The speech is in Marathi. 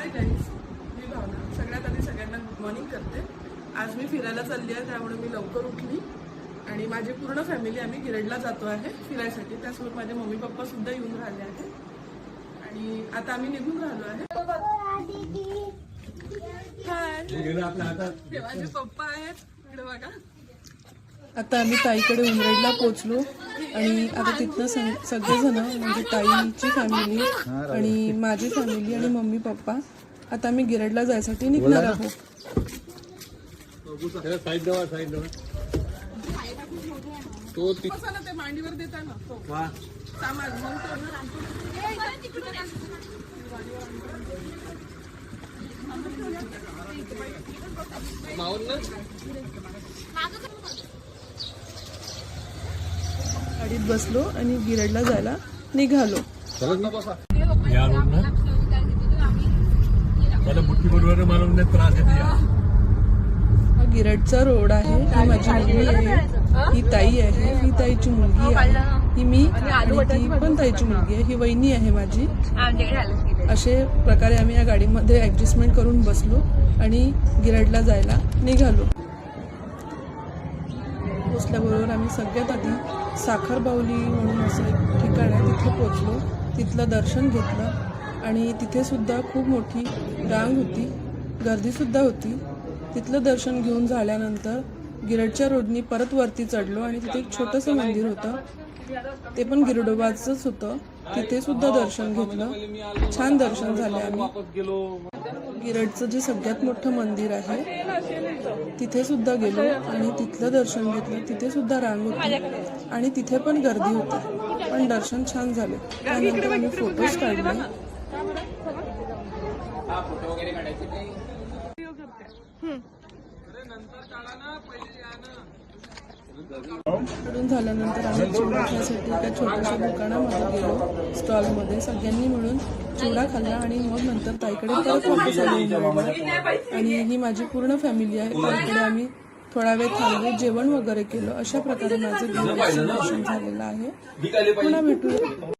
हाय गाईज, मी भावना. सगळ्यात आधी सगळ्यांना गुड मॉर्निंग करते. आज मी फिरायला चालली आहे, त्यामुळे मी लवकर उठली आणि माझी पूर्ण फॅमिली आम्ही गिरडला जातो आहे फिरायसाठी. त्यासोबत माझे मम्मी पप्पा सुद्धा येऊन राहिले आहेत आणि आता आम्ही निघून राहिलो आहे. हाय, हे माझे पप्पा आहेत, इकडे बघा. आता आम्ही ताईकडे उमरेडला पोहोचलो आणि आता तिथनं सगळेजण म्हणजे ताईची फॅमिली आणि माझी फॅमिली आणि मम्मी पप्पा आता आम्ही गिरडला जायसाठी निघणार आहोत. ते मांडीवर देता ना सामान गाडीत बसलो आणि गिरडला जायला निघालो. हा गिरडचा रोड आहे. ही माझी मुलगी आहे, ही ताई आहे, ही ताईची मुलगी आहे, ही मी आणि ती पण ताईची मुलगी आहे, ही वहिनी आहे माझी. असे प्रकारे आम्ही या गाडीमध्ये ऍडजस्टमेंट करून बसलो आणि गिरडला जायला निघालो. पोचल्याबरोबर आम्ही सगळ्यात आधी साखर बाहुली म्हणून असं एक ठिकाण आहे, तिथे पोचलो. तिथलं दर्शन घेतलं आणि तिथे सुद्धा खूप मोठी रांग होती, गर्दीसुद्धा होती. तिथलं दर्शन घेऊन झाल्यानंतर गिरडच्या रोडनी परत वरती चढलो आणि तिथे एक छोटंसं मंदिर होतं, ते पण गिरडोबाचंच होतं. तिथे सुद्धा दर्शन घेतलं, छान दर्शन झाले. आम्ही गिरडचं जे सगळ्यात मोठं मंदिर आहे तिथे सुद्धा गेलो आणि तिथलं दर्शन घेतलं. तिथे सुद्धा रांग होती आणि तिथे पण गर्दी होती, पण दर्शन छान झाले. त्यानंतर आम्ही फोटोज काढले. कडून झाल्यानंतर आम्ही चिवडा खाण्यासाठी एका छोट्याशा दुकानामध्ये गेलो, स्टॉलमध्ये. सगळ्यांनी मिळून चिवडा खाल्ला आणि मग नंतर ताईकडे परत वापस आलो. आणि ही माझी पूर्ण फॅमिली आहे. ताईकडे आम्ही थोडा वेळ थांबलो, जेवण वगैरे केलं. अशा प्रकारे माझं गिरडचं दर्शन झालेलं आहे. पुन्हा भेटूया.